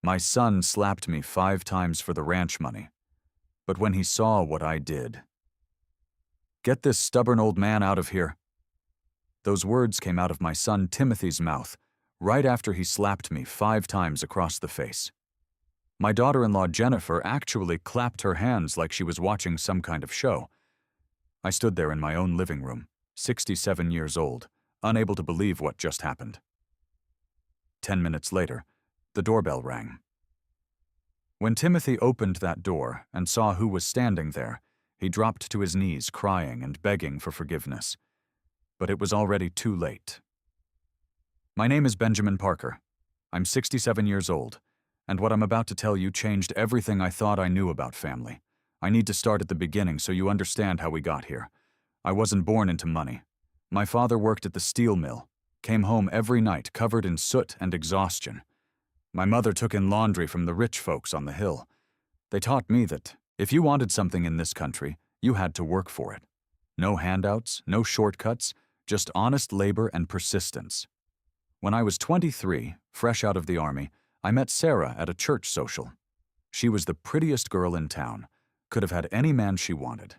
My son slapped me 5 times for the ranch money. But when he saw what I did, "Get this stubborn old man out of here." Those words came out of my son Timothy's mouth right after he slapped me 5 times across the face. My daughter-in-law Jennifer actually clapped her hands like she was watching some kind of show. I stood there in my own living room, 67 years old, unable to believe what just happened. 10 minutes later, the doorbell rang. When Timothy opened that door and saw who was standing there, he dropped to his knees crying and begging for forgiveness. But it was already too late. My name is Benjamin Parker. I'm 67 years old, and what I'm about to tell you changed everything I thought I knew about family. I need to start at the beginning so you understand how we got here. I wasn't born into money. My father worked at the steel mill, came home every night covered in soot and exhaustion. My mother took in laundry from the rich folks on the hill. They taught me that if you wanted something in this country, you had to work for it. No handouts, no shortcuts, just honest labor and persistence. When I was 23, fresh out of the Army, I met Sarah at a church social. She was the prettiest girl in town, could have had any man she wanted.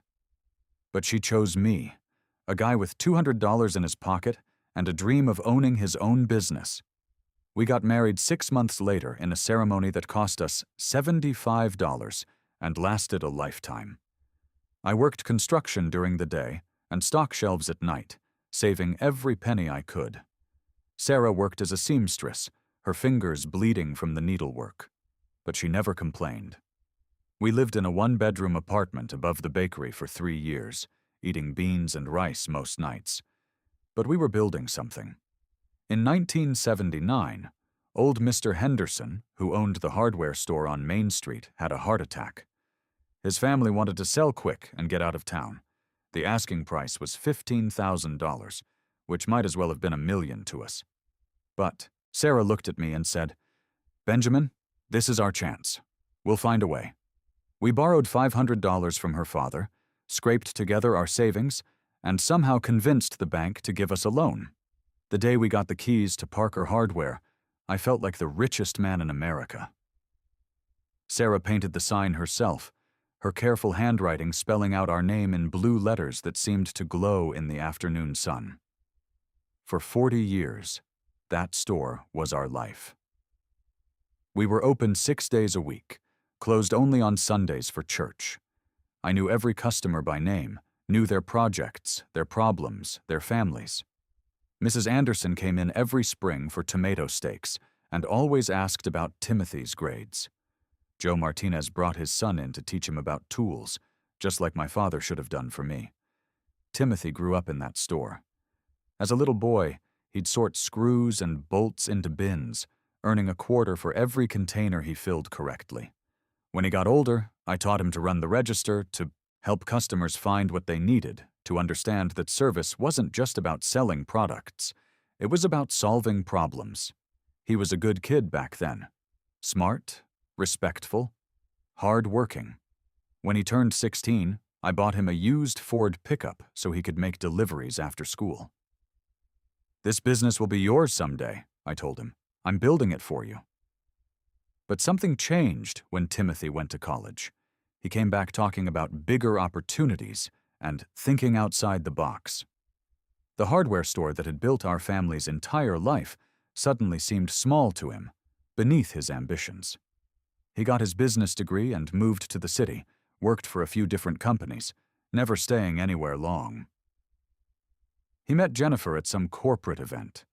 But she chose me, a guy with $200 in his pocket and a dream of owning his own business. We got married 6 months later in a ceremony that cost us $75 and lasted a lifetime. I worked construction during the day and stock shelves at night, saving every penny I could. Sarah worked as a seamstress, her fingers bleeding from the needlework, but she never complained. We lived in a 1-bedroom apartment above the bakery for 3 years, eating beans and rice most nights. But we were building something. In 1979, old Mr. Henderson, who owned the hardware store on Main Street, had a heart attack. His family wanted to sell quick and get out of town. The asking price was $15,000, which might as well have been $1 million to us. But Sarah looked at me and said, "Benjamin, this is our chance. We'll find a way." We borrowed $500 from her father, scraped together our savings, and somehow convinced the bank to give us a loan. The day we got the keys to Parker Hardware, I felt like the richest man in America. Sarah painted the sign herself, her careful handwriting spelling out our name in blue letters that seemed to glow in the afternoon sun. For 40 years, that store was our life. We were open 6 days a week, closed only on Sundays for church. I knew every customer by name, knew their projects, their problems, their families. Mrs. Anderson came in every spring for tomato steaks and always asked about Timothy's grades. Joe Martinez brought his son in to teach him about tools, just like my father should have done for me. Timothy grew up in that store. As a little boy, he'd sort screws and bolts into bins, earning a quarter for every container he filled correctly. When he got older, I taught him to run the register, to help customers find what they needed, to understand that service wasn't just about selling products. It was about solving problems. He was a good kid back then. Smart, respectful, hard-working. When he turned 16, I bought him a used Ford pickup so he could make deliveries after school. "This business will be yours someday," I told him. "I'm building it for you." But something changed when Timothy went to college. He came back talking about bigger opportunities and thinking outside the box. The hardware store that had built our family's entire life suddenly seemed small to him, beneath his ambitions. He got his business degree and moved to the city, worked for a few different companies, never staying anywhere long. He met Jennifer at some corporate event.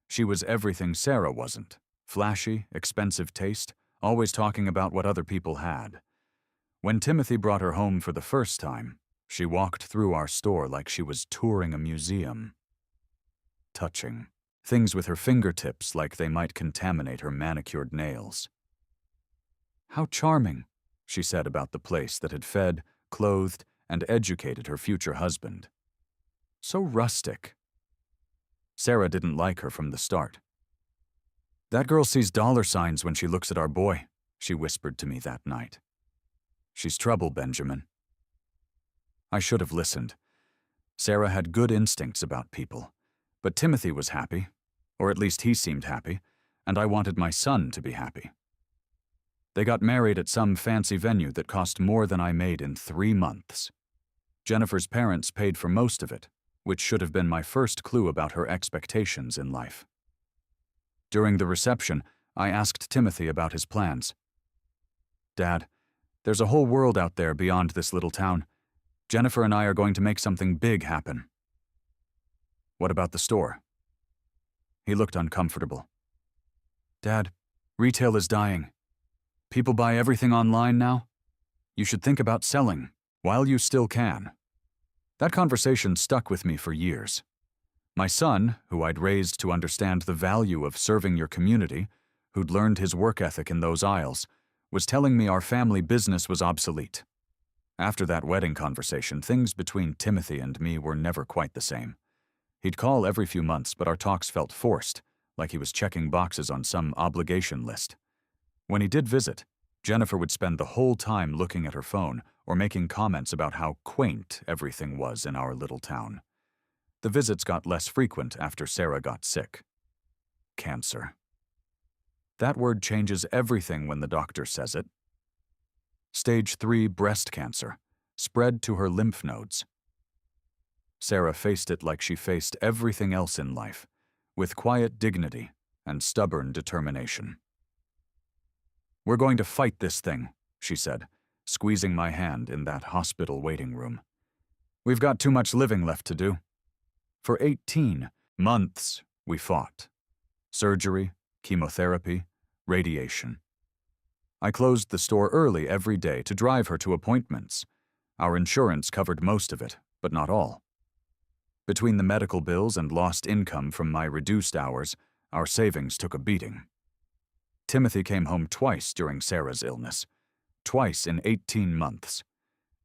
She was everything Sarah wasn't: flashy, expensive taste, always talking about what other people had. When Timothy brought her home for the first time, she walked through our store like she was touring a museum. Touching, things with her fingertips like they might contaminate her manicured nails. "How charming," she said about the place that had fed, clothed, and educated her future husband. "So rustic." Sarah didn't like her from the start. "That girl sees dollar signs when she looks at our boy," she whispered to me that night. "She's trouble, Benjamin." I should have listened. Sarah had good instincts about people, but Timothy was happy, or at least he seemed happy, and I wanted my son to be happy. They got married at some fancy venue that cost more than I made in 3 months. Jennifer's parents paid for most of it, which should have been my first clue about her expectations in life. During the reception, I asked Timothy about his plans. "Dad, there's a whole world out there beyond this little town. Jennifer and I are going to make something big happen." "What about the store?" He looked uncomfortable. "Dad, retail is dying. People buy everything online now. You should think about selling, while you still can." That conversation stuck with me for years. My son, who I'd raised to understand the value of serving your community, who'd learned his work ethic in those aisles, was telling me our family business was obsolete. After that wedding conversation, things between Timothy and me were never quite the same. He'd call every few months, but our talks felt forced, like he was checking boxes on some obligation list. When he did visit, Jennifer would spend the whole time looking at her phone or making comments about how quaint everything was in our little town. The visits got less frequent after Sarah got sick. Cancer. That word changes everything when the doctor says it. Stage 3 breast cancer, spread to her lymph nodes. Sarah faced it like she faced everything else in life, with quiet dignity and stubborn determination. "We're going to fight this thing," she said, squeezing my hand in that hospital waiting room. "We've got too much living left to do." For 18 months, we fought. Surgery, chemotherapy, radiation. I closed the store early every day to drive her to appointments. Our insurance covered most of it, but not all. Between the medical bills and lost income from my reduced hours, our savings took a beating. Timothy came home twice during Sarah's illness, twice in 18 months.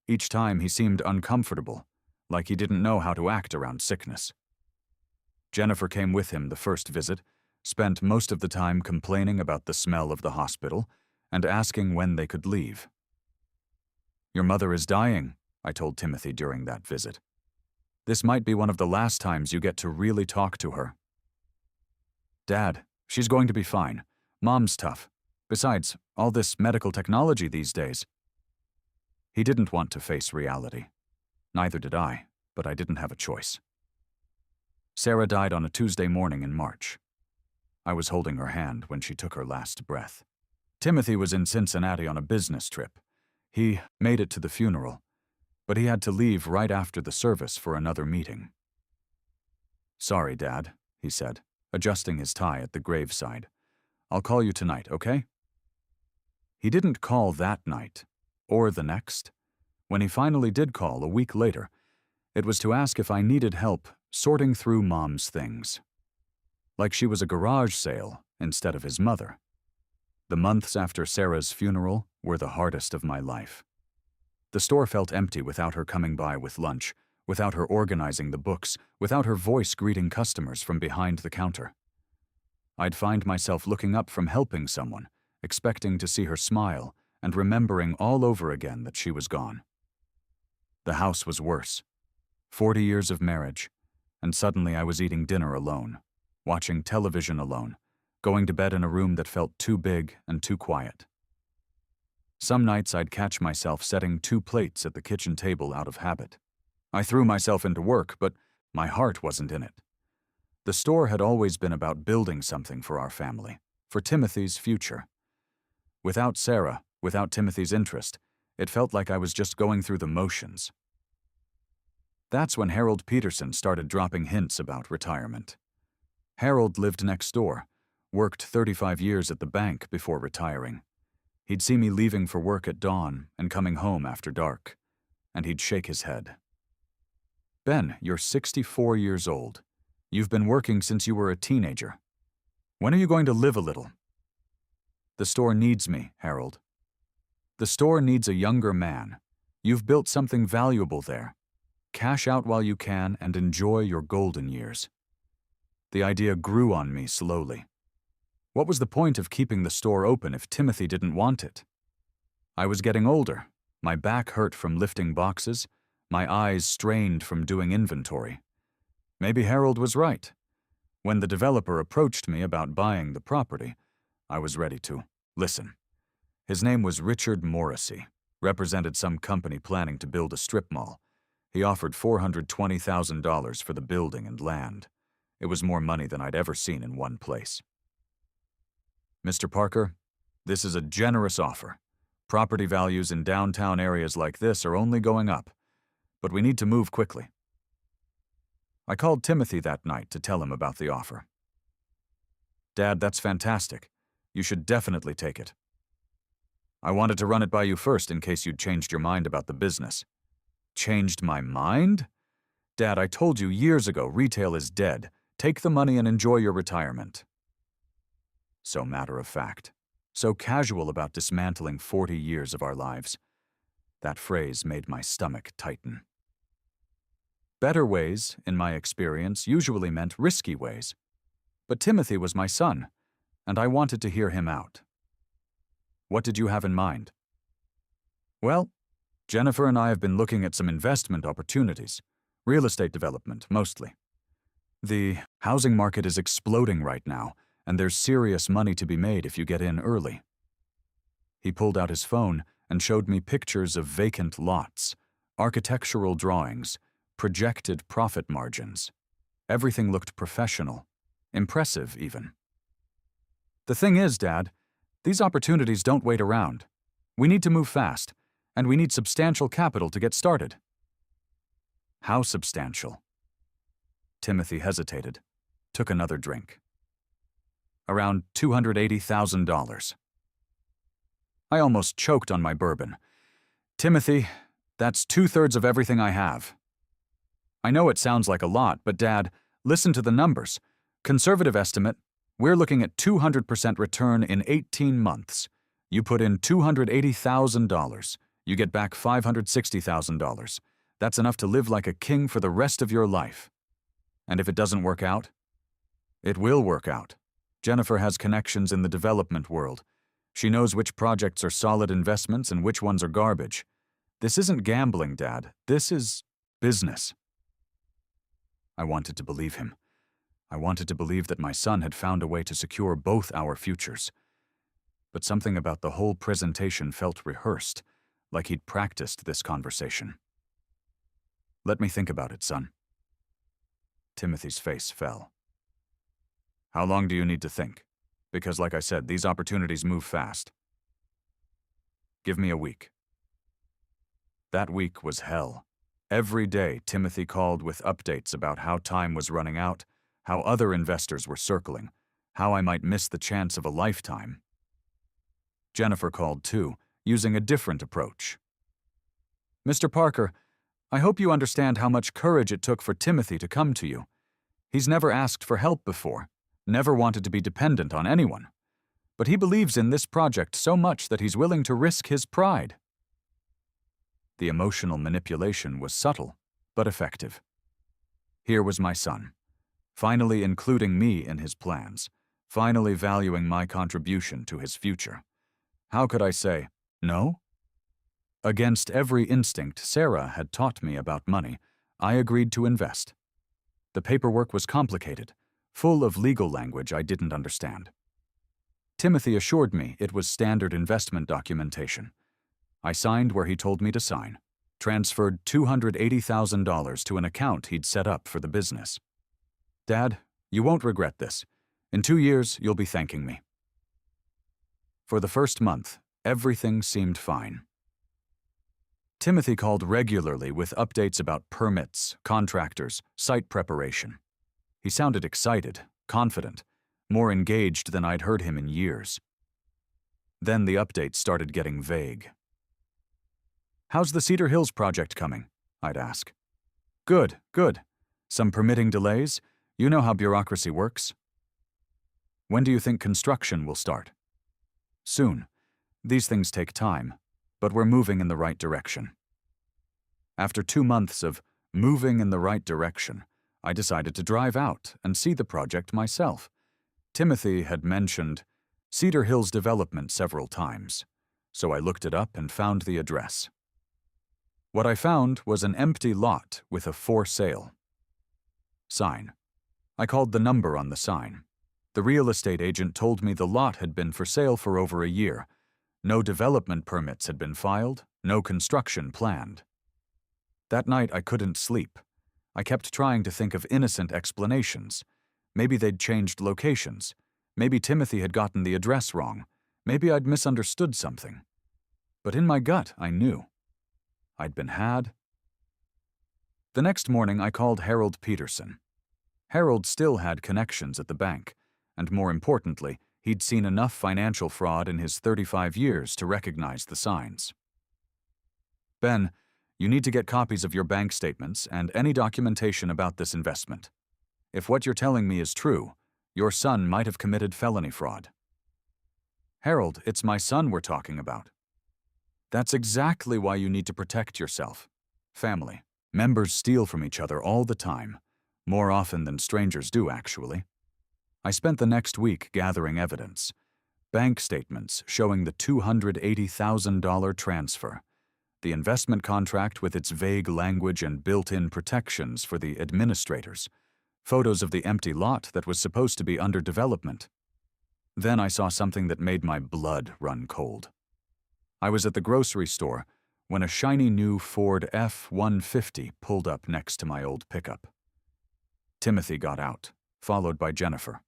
Each time he seemed uncomfortable, like he didn't know how to act around sickness. Jennifer came with him the first visit, spent most of the time complaining about the smell of the hospital and asking when they could leave. "Your mother is dying," I told Timothy during that visit. "This might be one of the last times you get to really talk to her." "Dad, she's going to be fine. Mom's tough. Besides, all this medical technology these days." He didn't want to face reality. Neither did I, but I didn't have a choice. Sarah died on a Tuesday morning in March. I was holding her hand when she took her last breath. Timothy was in Cincinnati on a business trip. He made it to the funeral, but he had to leave right after the service for another meeting. "Sorry, Dad," he said, adjusting his tie at the graveside. "I'll call you tonight, okay?" He didn't call that night, or the next. When he finally did call a week later, it was to ask if I needed help sorting through Mom's things. Like she was a garage sale instead of his mother. The months after Sarah's funeral were the hardest of my life. The store felt empty without her coming by with lunch, without her organizing the books, without her voice greeting customers from behind the counter. I'd find myself looking up from helping someone, expecting to see her smile, and remembering all over again that she was gone. The house was worse. 40 years of marriage, and suddenly I was eating dinner alone, watching television alone, going to bed in a room that felt too big and too quiet. Some nights I'd catch myself setting 2 plates at the kitchen table out of habit. I threw myself into work, but my heart wasn't in it. The store had always been about building something for our family, for Timothy's future. Without Sarah, without Timothy's interest, it felt like I was just going through the motions. That's when Harold Peterson started dropping hints about retirement. Harold lived next door, worked 35 years at the bank before retiring. He'd see me leaving for work at dawn and coming home after dark, and he'd shake his head. "Ben, you're 64 years old. You've been working since you were a teenager. When are you going to live a little?" "The store needs me, Harold. The store needs a younger man. You've built something valuable there. Cash out while you can and enjoy your golden years." The idea grew on me slowly. What was the point of keeping the store open if Timothy didn't want it? I was getting older. My back hurt from lifting boxes, my eyes strained from doing inventory. Maybe Harold was right. When the developer approached me about buying the property, I was ready to listen. His name was Richard Morrissey, represented some company planning to build a strip mall. He offered $420,000 for the building and land. It was more money than I'd ever seen in one place. Mr. Parker, this is a generous offer. Property values in downtown areas like this are only going up, but we need to move quickly. I called Timothy that night to tell him about the offer. Dad, that's fantastic. You should definitely take it. I wanted to run it by you first in case you'd changed your mind about the business. Changed my mind? Dad, I told you years ago retail is dead. Take the money and enjoy your retirement. So matter of fact. So casual about dismantling 40 years of our lives. That phrase made my stomach tighten. Better ways, in my experience, usually meant risky ways. But Timothy was my son, and I wanted to hear him out. What did you have in mind? Well, Jennifer and I have been looking at some investment opportunities. Real estate development, mostly. The housing market is exploding right now, and there's serious money to be made if you get in early. He pulled out his phone and showed me pictures of vacant lots, architectural drawings, projected profit margins. Everything looked professional, impressive even. The thing is, Dad, these opportunities don't wait around. We need to move fast, and we need substantial capital to get started. How substantial? Timothy hesitated, took another drink. Around $280,000. I almost choked on my bourbon. Timothy, that's 2/3 of everything I have. I know it sounds like a lot, but Dad, listen to the numbers. Conservative estimate, we're looking at 200% return in 18 months. You put in $280,000. You get back $560,000. That's enough to live like a king for the rest of your life. And if it doesn't work out? It will work out. Jennifer has connections in the development world. She knows which projects are solid investments and which ones are garbage. This isn't gambling, Dad. This is business. I wanted to believe him. I wanted to believe that my son had found a way to secure both our futures. But something about the whole presentation felt rehearsed, like he'd practiced this conversation. Let me think about it, son. Timothy's face fell. How long do you need to think? Because, like I said, these opportunities move fast. Give me a week. That week was hell. Every day, Timothy called with updates about how time was running out, how other investors were circling, how I might miss the chance of a lifetime. Jennifer called too, using a different approach. Mr. Parker, I hope you understand how much courage it took for Timothy to come to you. He's never asked for help before, never wanted to be dependent on anyone. But he believes in this project so much that he's willing to risk his pride. The emotional manipulation was subtle, but effective. Here was my son, finally including me in his plans, finally valuing my contribution to his future. How could I say, no? Against every instinct Sarah had taught me about money, I agreed to invest. The paperwork was complicated, full of legal language I didn't understand. Timothy assured me it was standard investment documentation. I signed where he told me to sign, transferred $280,000 to an account he'd set up for the business. Dad, you won't regret this. In 2 years, you'll be thanking me. For the first month, everything seemed fine. Timothy called regularly with updates about permits, contractors, site preparation. He sounded excited, confident, more engaged than I'd heard him in years. Then the updates started getting vague. How's the Cedar Hills project coming? I'd ask. Good, good. Some permitting delays? You know how bureaucracy works. When do you think construction will start? Soon. These things take time, but we're moving in the right direction. After 2 months of moving in the right direction, I decided to drive out and see the project myself. Timothy had mentioned Cedar Hills development several times, so I looked it up and found the address. What I found was an empty lot with a for sale sign. I called the number on the sign. The real estate agent told me the lot had been for sale for over a year. No development permits had been filed, no construction planned. That night I couldn't sleep. I kept trying to think of innocent explanations. Maybe they'd changed locations. Maybe Timothy had gotten the address wrong. Maybe I'd misunderstood something. But in my gut, I knew. I'd been had. The next morning, I called Harold Peterson. Harold still had connections at the bank, and more importantly, he'd seen enough financial fraud in his 35 years to recognize the signs. Ben, you need to get copies of your bank statements and any documentation about this investment. If what you're telling me is true, your son might have committed felony fraud. Harold, it's my son we're talking about. That's exactly why you need to protect yourself. Family. Members steal from each other all the time, more often than strangers do, actually. I spent the next week gathering evidence. Bank statements showing the $280,000 transfer, the investment contract with its vague language and built-in protections for the administrators, photos of the empty lot that was supposed to be under development. Then I saw something that made my blood run cold. I was at the grocery store when a shiny new Ford F-150 pulled up next to my old pickup. Timothy got out, followed by Jennifer.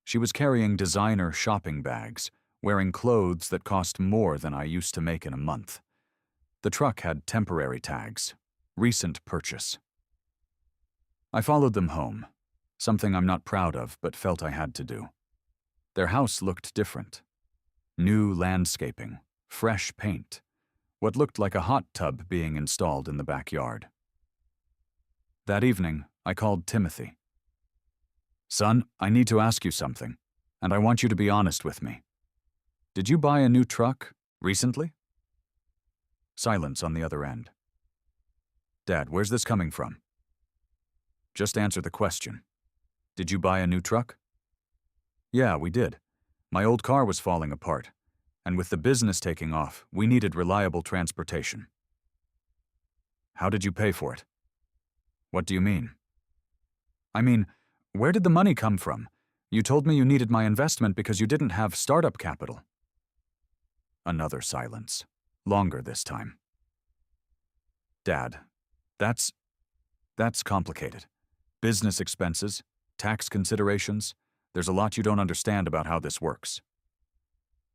She was carrying designer shopping bags, wearing clothes that cost more than I used to make in a month. The truck had temporary tags, recent purchase. I followed them home, something I'm not proud of but felt I had to do. Their house looked different. New landscaping, fresh paint, what looked like a hot tub being installed in the backyard. That evening, I called Timothy. Son, I need to ask you something, and I want you to be honest with me. Did you buy a new truck recently? Silence on the other end. Dad, where's this coming from? Just answer the question. Did you buy a new truck? Yeah, we did. My old car was falling apart, and with the business taking off, we needed reliable transportation. How did you pay for it? What do you mean? I mean, where did the money come from? You told me you needed my investment because you didn't have startup capital. Another silence, longer this time. Dad, that's complicated. Business expenses, tax considerations, there's a lot you don't understand about how this works.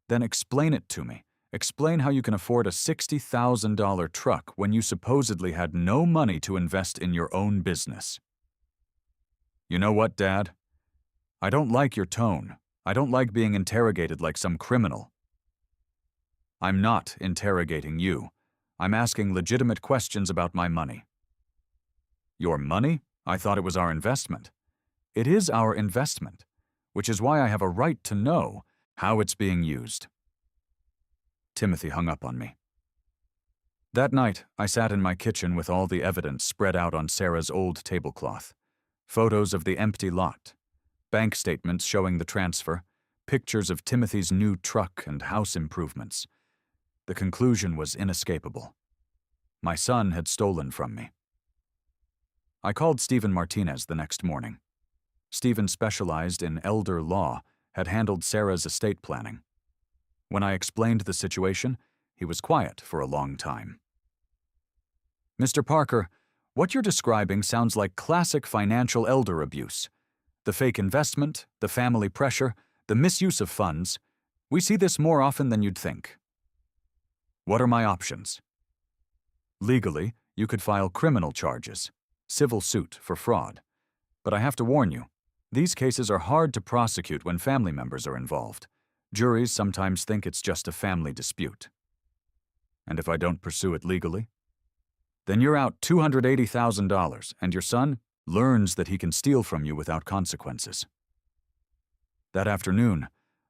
Then explain it to me. Explain how you can afford a $60,000 truck when you supposedly had no money to invest in your own business. You know what, Dad? I don't like your tone. I don't like being interrogated like some criminal. I'm not interrogating you. I'm asking legitimate questions about my money. Your money? I thought it was our investment. It is our investment, which is why I have a right to know how it's being used. Timothy hung up on me. That night, I sat in my kitchen with all the evidence spread out on Sarah's old tablecloth. Photos of the empty lot, bank statements showing the transfer, pictures of Timothy's new truck and house improvements. The conclusion was inescapable. My son had stolen from me. I called Stephen Martinez the next morning. Stephen specialized in elder law, had handled Sarah's estate planning. When I explained the situation, he was quiet for a long time. Mr. Parker, what you're describing sounds like classic financial elder abuse. The fake investment, the family pressure, the misuse of funds. We see this more often than you'd think. What are my options? Legally, you could file criminal charges, civil suit for fraud. But I have to warn you, these cases are hard to prosecute when family members are involved. Juries sometimes think it's just a family dispute. And if I don't pursue it legally? Then you're out $280,000, and your son learns that he can steal from you without consequences. That afternoon,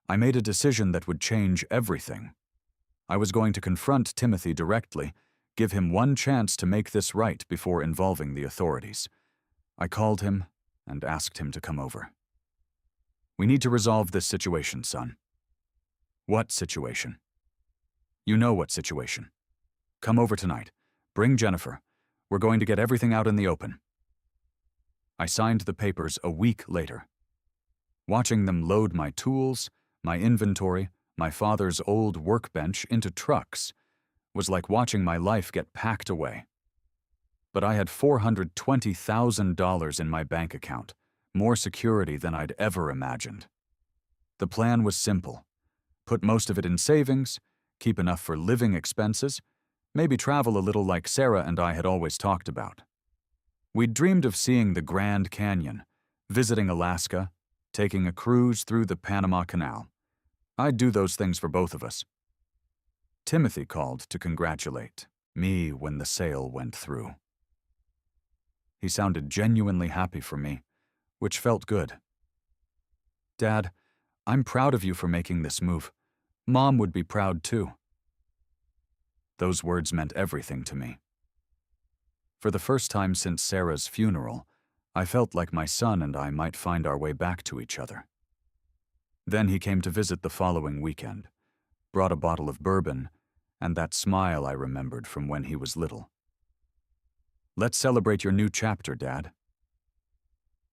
I made a decision that would change everything. I was going to confront Timothy directly, give him one chance to make this right before involving the authorities. I called him and asked him to come over. We need to resolve this situation, son. What situation? You know what situation. Come over tonight. Bring Jennifer. We're going to get everything out in the open. I signed the papers a week later. Watching them load my tools, my inventory, my father's old workbench into trucks, was like watching my life get packed away. But I had $420,000 in my bank account, more security than I'd ever imagined. The plan was simple. Put most of it in savings, keep enough for living expenses, maybe travel a little like Sarah and I had always talked about. We'd dreamed of seeing the Grand Canyon, visiting Alaska, taking a cruise through the Panama Canal. I'd do those things for both of us. Timothy called to congratulate me when the sale went through. He sounded genuinely happy for me, which felt good. "Dad, I'm proud of you for making this move. Mom would be proud too." Those words meant everything to me. For the first time since Sarah's funeral, I felt like my son and I might find our way back to each other. Then he came to visit the following weekend, brought a bottle of bourbon, and that smile I remembered from when he was little. "Let's celebrate your new chapter, Dad."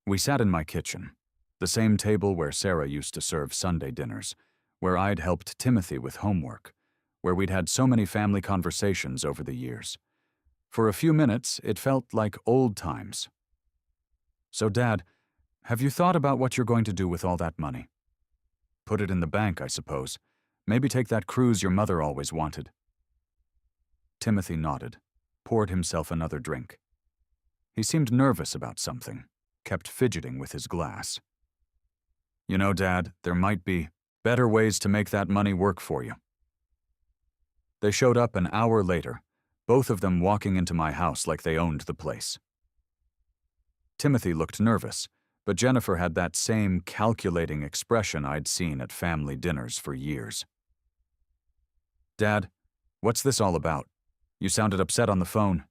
We sat in my kitchen, the same table where Sarah used to serve Sunday dinners, where I'd helped Timothy with homework, where we'd had so many family conversations over the years. For a few minutes, it felt like old times. "So, Dad, have you thought about what you're going to do with all that money? Put it in the bank, I suppose. Maybe take that cruise your mother always wanted." Timothy nodded, poured himself another drink. He seemed nervous about something, kept fidgeting with his glass. "You know, Dad, there might be better ways to make that money work for you." They showed up an hour later, both of them walking into my house like they owned the place. Timothy looked nervous, but Jennifer had that same calculating expression I'd seen at family dinners for years. "Dad, what's this all about? You sounded upset on the phone."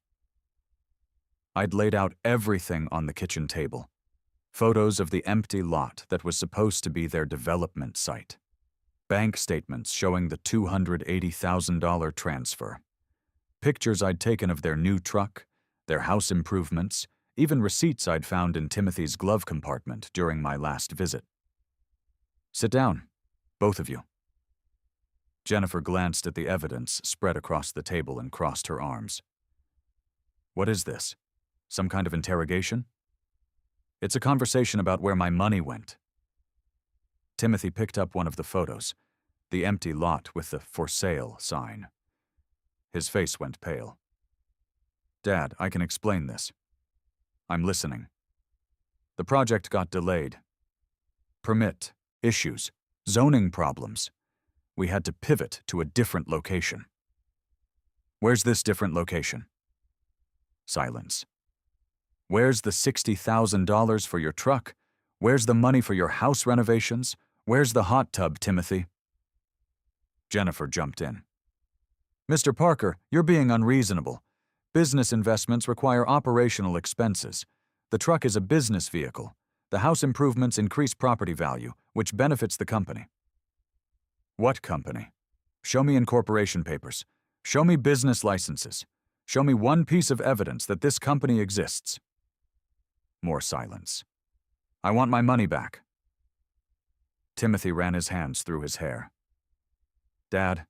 I'd laid out everything on the kitchen table. Photos of the empty lot that was supposed to be their development site. Bank statements showing the $280,000 transfer. Pictures I'd taken of their new truck, their house improvements, even receipts I'd found in Timothy's glove compartment during my last visit. "Sit down, both of you." Jennifer glanced at the evidence spread across the table and crossed her arms. "What is this? Some kind of interrogation?" "It's a conversation about where my money went." Timothy picked up one of the photos, the empty lot with the "for sale" sign. His face went pale. "Dad, I can explain this." "I'm listening." "The project got delayed. Permit, issues, zoning problems. We had to pivot to a different location." "Where's this different location?" Silence. "Where's the $60,000 for your truck? Where's the money for your house renovations? Where's the hot tub, Timothy?" Jennifer jumped in. "Mr. Parker, you're being unreasonable. Business investments require operational expenses. The truck is a business vehicle. The house improvements increase property value, which benefits the company." "What company? Show me incorporation papers. Show me business licenses. Show me one piece of evidence that this company exists." More silence. "I want my money back." Timothy ran his hands through his hair. "Dad,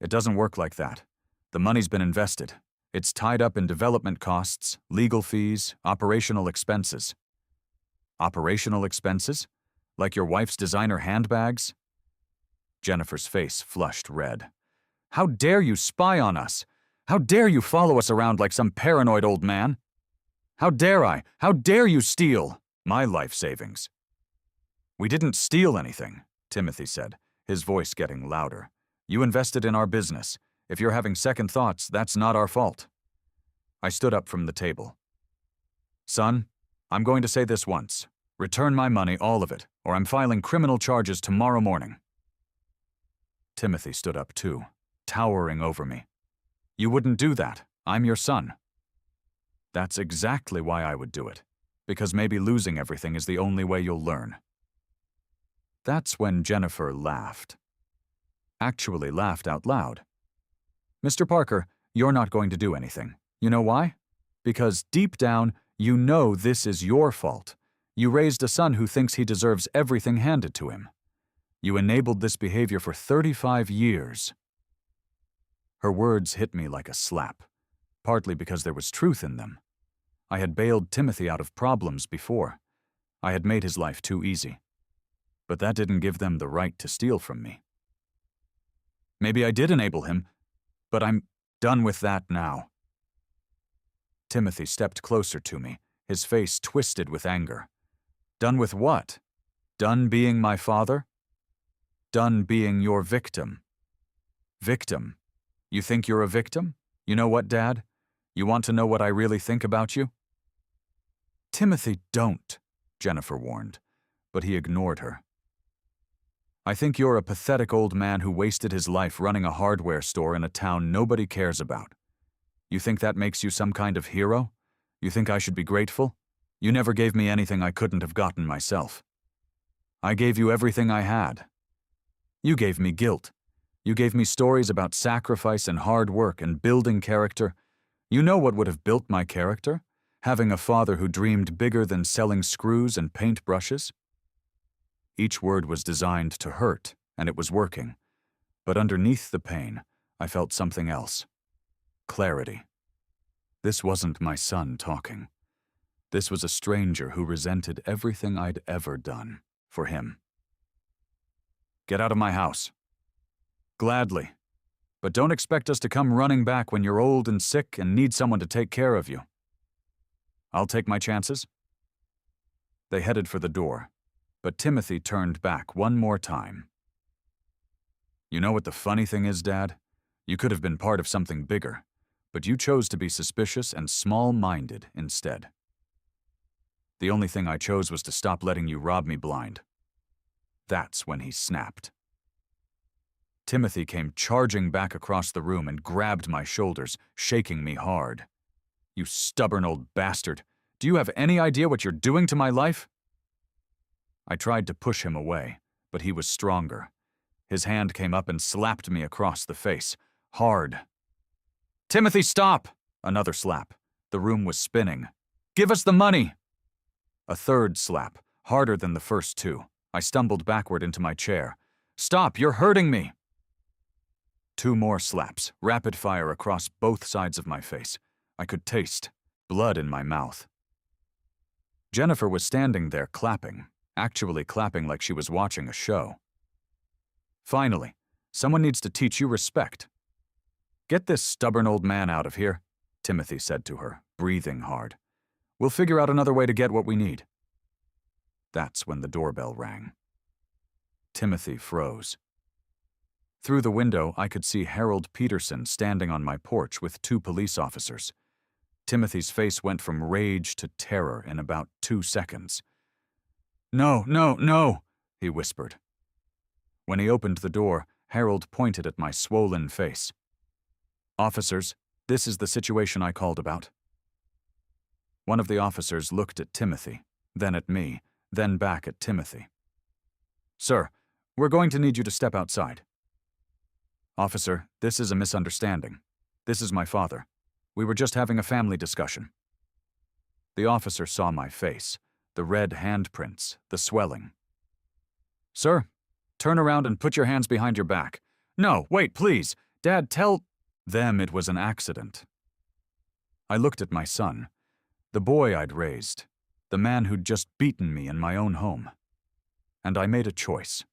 it doesn't work like that. The money's been invested. It's tied up in development costs, legal fees, operational expenses." "Operational expenses? Like your wife's designer handbags?" Jennifer's face flushed red. "How dare you spy on us? How dare you follow us around like some paranoid old man? How dare I? How dare you steal my life savings?" "We didn't steal anything," Timothy said, his voice getting louder. "You invested in our business. If you're having second thoughts, that's not our fault." I stood up from the table. "Son, I'm going to say this once. Return my money, all of it, or I'm filing criminal charges tomorrow morning." Timothy stood up too, towering over me. "You wouldn't do that. I'm your son." "That's exactly why I would do it, because maybe losing everything is the only way you'll learn." That's when Jennifer laughed. Actually laughed out loud. "Mr. Parker, you're not going to do anything. You know why? Because deep down, you know this is your fault. You raised a son who thinks he deserves everything handed to him. You enabled this behavior for 35 years. Her words hit me like a slap, partly because there was truth in them. I had bailed Timothy out of problems before. I had made his life too easy. But that didn't give them the right to steal from me. Maybe I did enable him, but I'm done with that now. Timothy stepped closer to me, his face twisted with anger. Done with what? Done being my father? Done being your victim. Victim? You think you're a victim? You know what, Dad? You want to know what I really think about you? Timothy, don't, Jennifer warned, but he ignored her. I think you're a pathetic old man who wasted his life running a hardware store in a town nobody cares about. You think that makes you some kind of hero? You think I should be grateful? You never gave me anything I couldn't have gotten myself. I gave you everything I had. You gave me guilt. You gave me stories about sacrifice and hard work and building character. You know what would have built my character? Having a father who dreamed bigger than selling screws and paintbrushes? Each word was designed to hurt, and it was working. But underneath the pain, I felt something else. Clarity. This wasn't my son talking. This was a stranger who resented everything I'd ever done for him. Get out of my house. Gladly. But don't expect us to come running back when you're old and sick and need someone to take care of you. I'll take my chances. They headed for the door, but Timothy turned back one more time. You know what the funny thing is, Dad? You could have been part of something bigger, but you chose to be suspicious and small-minded instead. The only thing I chose was to stop letting you rob me blind. That's when he snapped. Timothy came charging back across the room and grabbed my shoulders, shaking me hard. You stubborn old bastard. Do you have any idea what you're doing to my life? I tried to push him away, but he was stronger. His hand came up and slapped me across the face, hard. Timothy, stop! Another slap. The room was spinning. Give us the money! A third slap, harder than the first two. I stumbled backward into my chair. Stop, you're hurting me! Two more slaps, rapid fire across both sides of my face. I could taste blood in my mouth. Jennifer was standing there clapping, actually clapping like she was watching a show. Finally, someone needs to teach you respect. Get this stubborn old man out of here, Timothy said to her, breathing hard. We'll figure out another way to get what we need. That's when the doorbell rang. Timothy froze. Through the window, I could see Harold Peterson standing on my porch with two police officers. Timothy's face went from rage to terror in about 2 seconds. No, no, no, he whispered. When he opened the door, Harold pointed at my swollen face. Officers, this is the situation I called about. One of the officers looked at Timothy, then at me, then back at Timothy. Sir, we're going to need you to step outside. Officer, this is a misunderstanding. This is my father. We were just having a family discussion. The officer saw my face, the red handprints, the swelling. Sir, turn around and put your hands behind your back. No, wait, please. Dad, tell them it was an accident. I looked at my son, the boy I'd raised, the man who'd just beaten me in my own home. And I made a choice.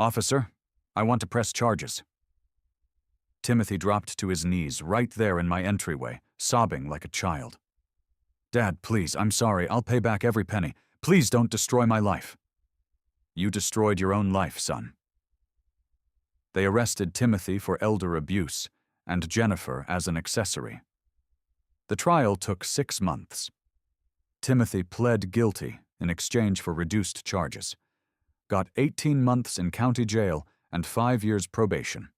Officer, I want to press charges. Timothy dropped to his knees right there in my entryway, sobbing like a child. Dad, please, I'm sorry, I'll pay back every penny. Please don't destroy my life. You destroyed your own life, son. They arrested Timothy for elder abuse and Jennifer as an accessory. The trial took 6 months. Timothy pled guilty in exchange for reduced charges, got 18 months in county jail and 5 years probation.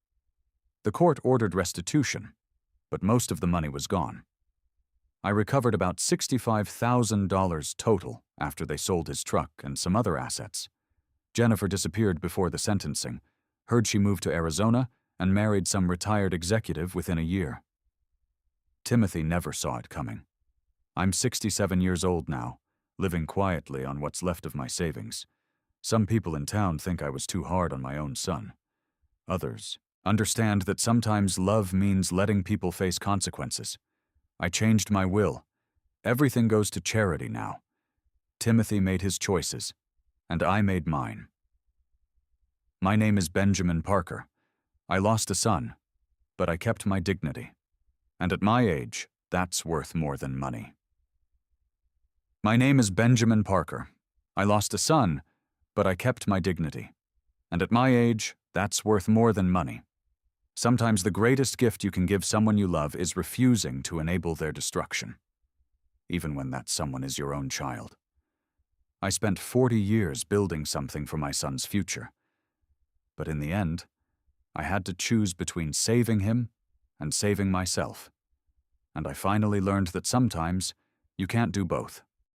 The court ordered restitution, but most of the money was gone. I recovered about $65,000 total after they sold his truck and some other assets. Jennifer disappeared before the sentencing, heard she moved to Arizona, and married some retired executive within a year. Timothy never saw it coming. I'm 67 years old now, living quietly on what's left of my savings. Some people in town think I was too hard on my own son. Others understand that sometimes love means letting people face consequences. I changed my will. Everything goes to charity now. Timothy made his choices, and I made mine. My name is Benjamin Parker. I lost a son, but I kept my dignity. And at my age, that's worth more than money. My name is Benjamin Parker. I lost a son, but I kept my dignity. And at my age, that's worth more than money. Sometimes the greatest gift you can give someone you love is refusing to enable their destruction, even when that someone is your own child. I spent 40 years building something for my son's future. But in the end, I had to choose between saving him and saving myself. And I finally learned that sometimes you can't do both.